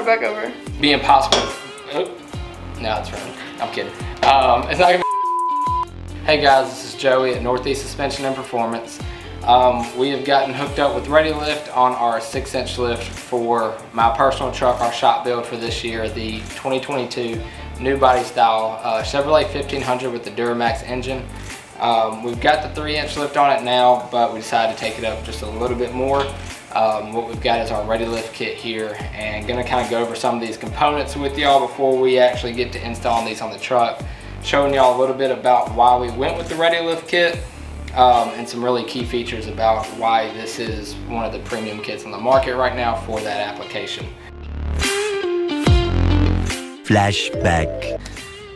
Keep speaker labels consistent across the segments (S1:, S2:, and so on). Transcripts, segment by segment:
S1: start back over.
S2: Be impossible. Oh, no, it's running. I'm kidding. It's not gonna be. Hey guys, this is Joey at Northeast Suspension and Performance. We have gotten hooked up with READYLIFT on our 6-inch lift for my personal truck, our shop build for this year, the 2022 new body style Chevrolet 1500 with the Duramax engine. We've got the 3-inch lift on it now, but we decided to take it up just a little bit more. What we've got is our READYLIFT kit here, and gonna kind of go over some of these components with y'all before we actually get to installing these on the truck, showing y'all a little bit about why we went with the READYLIFT kit, and some really key features about why this is one of the premium kits on the market right now for that application.
S3: Flashback.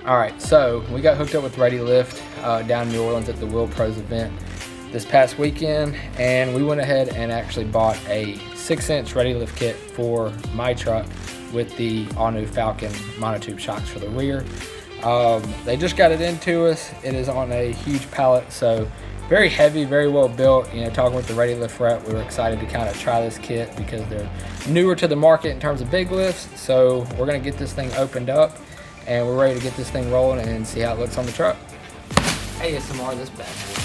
S2: All right, so we got hooked up with READYLIFT down in New Orleans at the Wheel Pros event this past weekend, and we went ahead and actually bought a 6-inch READYLIFT kit for my truck with the all-new Falcon monotube shocks for the rear. They just got it into us. It is on a huge pallet, so very heavy, very well built. You know, talking with the READYLIFT rep, we were excited to kind of try this kit because they're newer to the market in terms of big lifts. So we're gonna get this thing opened up, and we're ready to get this thing rolling and see how it looks on the truck. ASMR this bad boy.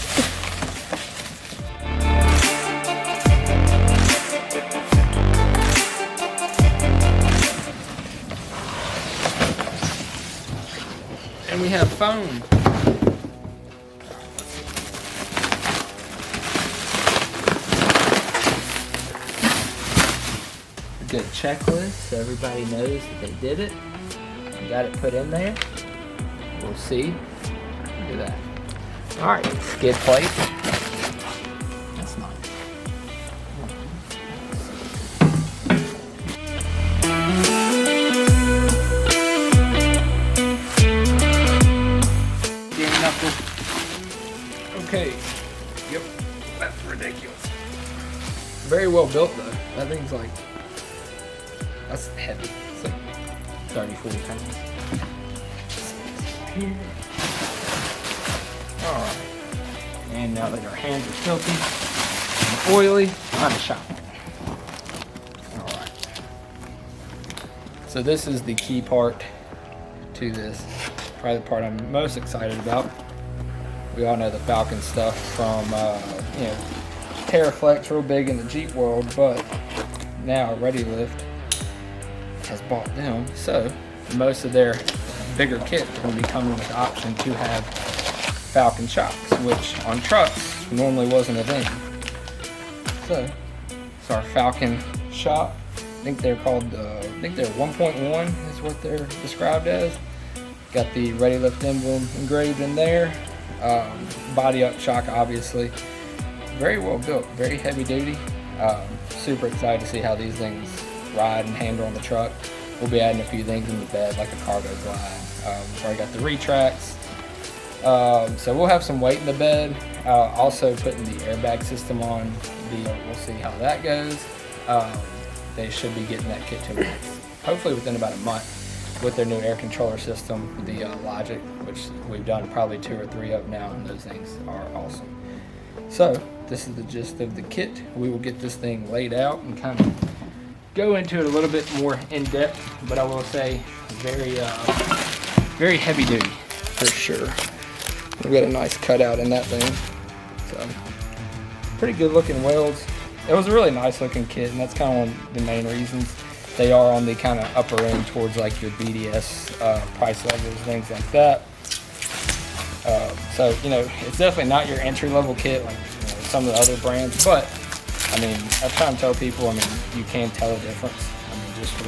S2: And we have foam. A good checklist so everybody knows that they did it. We got it put in there. We'll see. Look at that. All right, skid plate. That's nice. Okay, yep, that's ridiculous. Very well built though. That thing's like, that's heavy. It's like 30, 40 pounds. All right, and now that our hands are filthy and oily, on the shop. All right. So this is the key part to this. Probably the part I'm most excited about. We all know the Falcon stuff from, you know, Terraflex, real big in the Jeep world, but now READYLIFT has bought them, so most of their bigger kit are going to be coming with the option to have Falcon shocks, which on trucks normally wasn't a thing. So it's our Falcon shock. I think they're called, I think they're 1.1 is what they're described as. Got the READYLIFT emblem engraved in there. Body up shock, obviously. Very well built, very heavy duty. Super excited to see how these things ride and handle on the truck. We'll be adding a few things in the bed, like a cargo glide. Already got the retracts. So we'll have some weight in the bed. Also putting the airbag system on. We'll see how that goes. They should be getting that kit to me, hopefully within about a month, with their new air controller system, the Logic, which we've done probably 2 or 3 of now, and those things are awesome. So this is the gist of the kit. We will get this thing laid out and kind of go into it a little bit more in depth, but I will say very, very heavy duty for sure. We've got a nice cutout in that thing, so pretty good looking welds. It was a really nice looking kit, and that's kind of one of the main reasons. They are on the kind of upper end towards like your BDS price levels, things like that. So, you know, it's definitely not your entry level kit like, you know, some of the other brands, but I mean, I try and tell people, I mean, you can tell a difference. I mean, just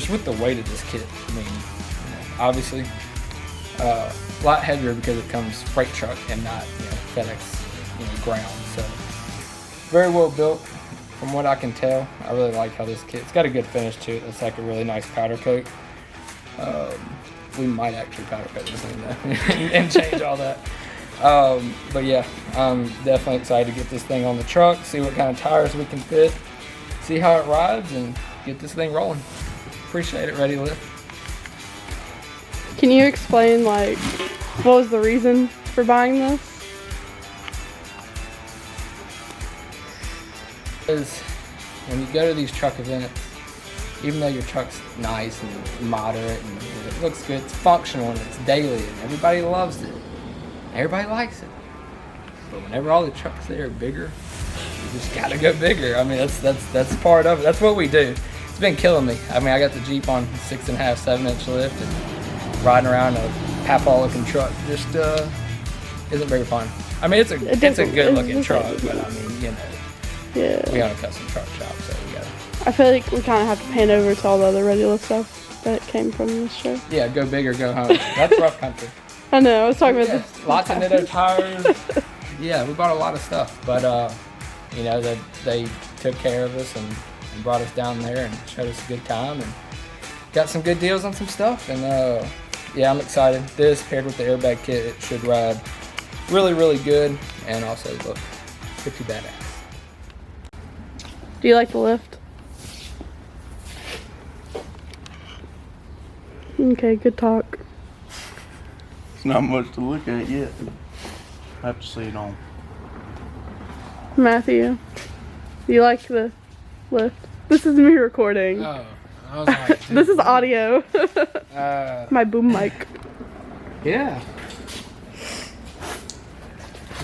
S2: with the weight of this kit. I mean, you know, obviously, a lot heavier because it comes freight truck and not, you know, FedEx, you know, ground. So, very well built. From what I can tell, I really like how this kit, it's got a good finish to it. It's like a really nice powder coat. We might actually powder coat this thing though and change all that. But yeah, I'm definitely excited to get this thing on the truck, see what kind of tires we can fit, see how it rides, and get this thing rolling. Appreciate it, READYLIFT.
S1: Can you explain, like, what was the reason for buying this?
S2: Because when you go to these truck events, even though your truck's nice and moderate and it looks good, it's functional and it's daily and everybody loves it. Everybody likes it. But whenever all the trucks there are bigger, you just gotta go bigger. I mean, that's part of it. That's what we do. It's been killing me. I mean, I got the Jeep on 6.5, 7-inch lift and riding around a Papa-looking truck just isn't very fun. I mean, it's a good looking truck, but I mean, you know,
S1: yeah.
S2: we own a custom truck shop, so we gotta.
S1: I feel like we kind of have to pan over to all the other READYLIFT stuff that came from this show.
S2: Yeah, go big or go home. That's rough country.
S1: I know. I was talking about this.
S2: Lots of Nitto tires. Yeah, we bought a lot of stuff, but you know, they took care of us and brought us down there and showed us a good time and got some good deals on some stuff. And yeah, I'm excited. This paired with the airbag kit, it should ride really, really good and also look pretty badass.
S1: Do you like the lift? Okay, good talk.
S4: It's not much to look at yet. I have to see it on.
S1: Matthew, do you like the lift? This is me recording.
S2: Oh, I was like,
S1: This is audio. My boom mic.
S2: Yeah.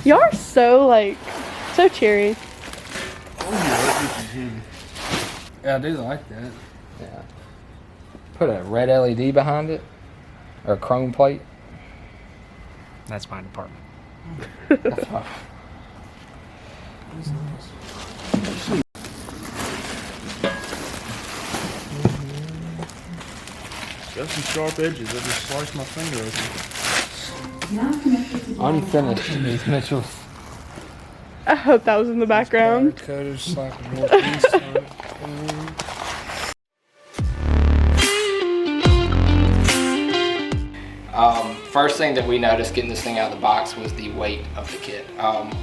S1: Y'all are so so cheery.
S4: Oh yeah, this is heavy.
S2: Yeah, I do like that. Yeah. Put a red LED behind it or a chrome plate.
S5: That's my department.
S2: That's fine.
S4: Got some sharp edges. I just sliced my finger open.
S2: Unfinished, these Mitchells.
S1: I hope that was in the background.
S5: Cutter, slapping more piece on it.
S2: First thing that we noticed getting this thing out of the box was the weight of the kit.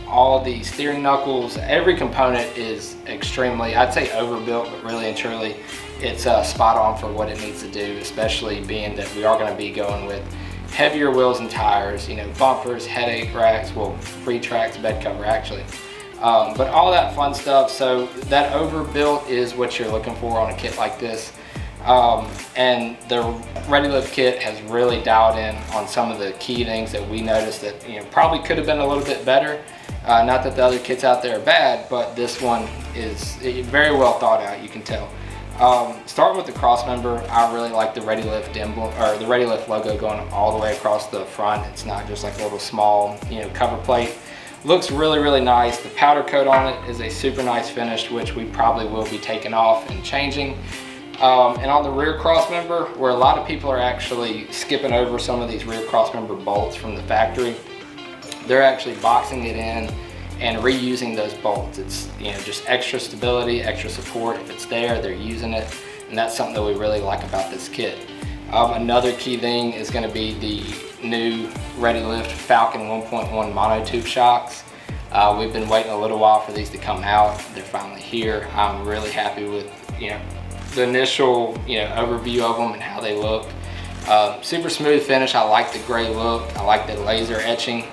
S2: All the steering knuckles, every component is extremely, I'd say overbuilt, but really and truly it's spot on for what it needs to do, especially being that we are going to be going with heavier wheels and tires, you know, bumpers, headache racks, well, free tracks, bed cover actually. But all that fun stuff, so that overbuilt is what you're looking for on a kit like this. And the READYLIFT kit has really dialed in on some of the key things that we noticed that, you know, probably could have been a little bit better. Not that the other kits out there are bad, but this one is very well thought out, you can tell. Start with the cross member. I really like the READYLIFT emblem, or the READYLIFT logo going all the way across the front. It's not just like a little small, you know, cover plate. Looks really, really nice. The powder coat on it is a super nice finish, which we probably will be taking off and changing. And on the rear cross member, where a lot of people are actually skipping over some of these rear cross member bolts from the factory, they're actually boxing it in and reusing those bolts. It's, you know, just extra stability, extra support. If it's there, they're using it, and that's something that we really like about this kit. Another key thing is going to be the new READYLIFT Falcon 1.1 monotube shocks. We've been waiting a little while for these to come out. They're finally here. I'm really happy with, you know, the initial, you know, overview of them and how they look. Super smooth finish. I like the gray look. I like the laser etching.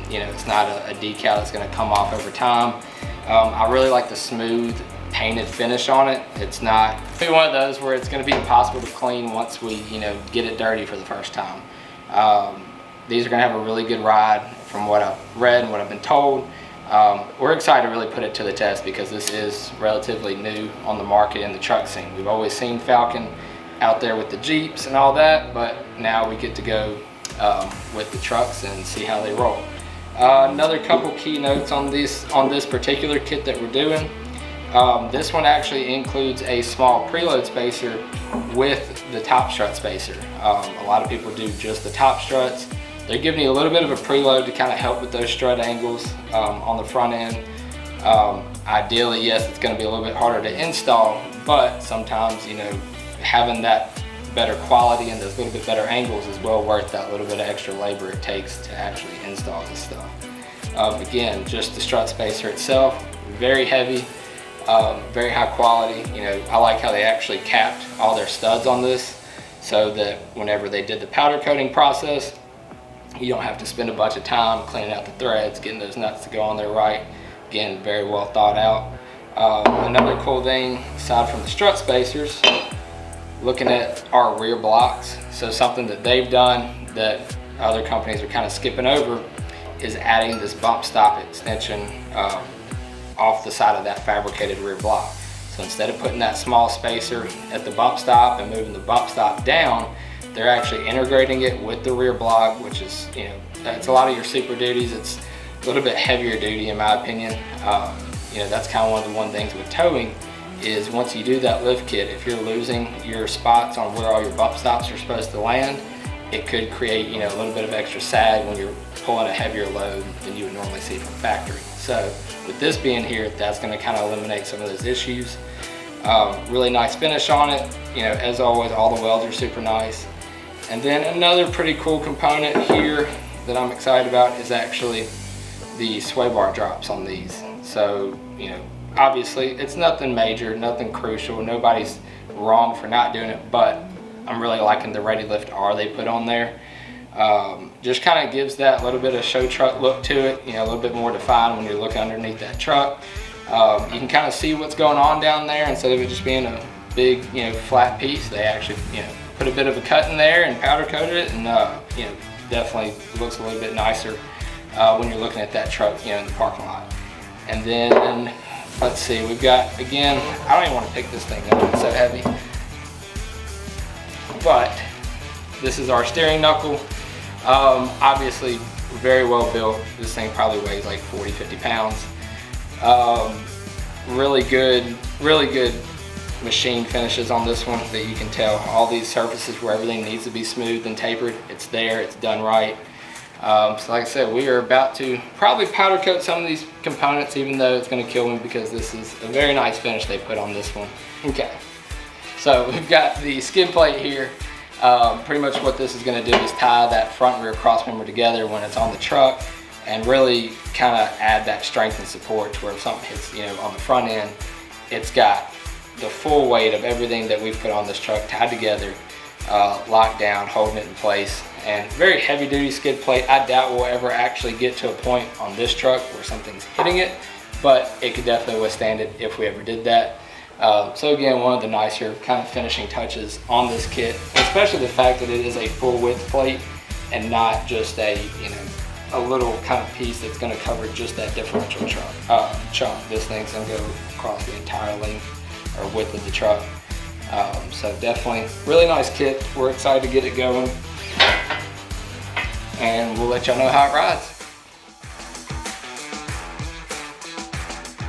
S2: You know, it's not a decal that's going to come off over time. I really like the smooth painted finish on it. It's not one of those where it's going to be impossible to clean once we, you know, get it dirty for the first time. These are going to have a really good ride from what I've read and what I've been told. We're excited to really put it to the test because this is relatively new on the market in the truck scene. We've always seen Falcon out there with the Jeeps and all that, but now we get to go with the trucks and see how they roll. Another couple key notes on this particular kit that we're doing. This one actually includes a small preload spacer with the top strut spacer. A lot of people do just the top struts. They're giving you a little bit of a preload to kind of help with those strut angles on the front end. Ideally, yes, it's going to be a little bit harder to install, but sometimes, you know, having that better quality and those little bit better angles is well worth that little bit of extra labor it takes to actually install this stuff. Again, just the strut spacer itself, very heavy, very high quality. You know, I like how they actually capped all their studs on this so that whenever they did the powder coating process, you don't have to spend a bunch of time cleaning out the threads, getting those nuts to go on there right. Again, very well thought out. Another cool thing, aside from the strut spacers, looking at our rear blocks, so something that they've done that other companies are kind of skipping over is adding this bump stop extension off the side of that fabricated rear block. So instead of putting that small spacer at the bump stop and moving the bump stop down, they're actually integrating it with the rear block, which is, you know, it's a lot of your Super Duties. It's a little bit heavier duty in my opinion. You know, that's kind of one things with towing is once you do that lift kit, if you're losing your spots on where all your bump stops are supposed to land, it could create, you know, a little bit of extra sag when you're pulling a heavier load than you would normally see from factory. So with this being here, that's going to kind of eliminate some of those issues. Really nice finish on it. You know, as always, all the welds are super nice. And then another pretty cool component here that I'm excited about is actually the sway bar drops on these. So, you know, obviously it's nothing major, nothing crucial, nobody's wrong for not doing it, but I'm really liking the READYLIFT R they put on there. Just kind of gives that little bit of show truck look to it, you know, a little bit more defined when you're looking underneath that truck. You can kind of see what's going on down there. Instead of it just being a big, you know, flat piece, they actually, you know, put a bit of a cut in there and powder coated it, and you know, definitely looks a little bit nicer when you're looking at that truck, you know, in the parking lot. And then let's see, we've got, again, I don't even want to pick this thing up, it's so heavy. But this is our steering knuckle. Obviously very well built. This thing probably weighs like 40-50 pounds. Really good machine finishes on this one that you can tell. All these surfaces where everything needs to be smooth and tapered, it's there, it's done right. So like I said, we are about to probably powder coat some of these components, even though it's going to kill me because this is a very nice finish they put on this one. Okay, so we've got the skid plate here. Pretty much what this is going to do is tie that front and rear cross member together when it's on the truck, and really kind of add that strength and support to where if something hits, you know, on the front end, it's got the full weight of everything that we've put on this truck tied together, locked down, holding it in place. And very heavy duty skid plate. I doubt we'll ever actually get to a point on this truck where something's hitting it, but it could definitely withstand it if we ever did that. So again, one of the nicer kind of finishing touches on this kit, especially the fact that it is a full width plate and not just a, you know, a little kind of piece that's going to cover just that differential chunk. This thing's going to go across the entire length or width of the truck. So definitely really nice kit. We're excited to get it going, and we'll let y'all know how it rides.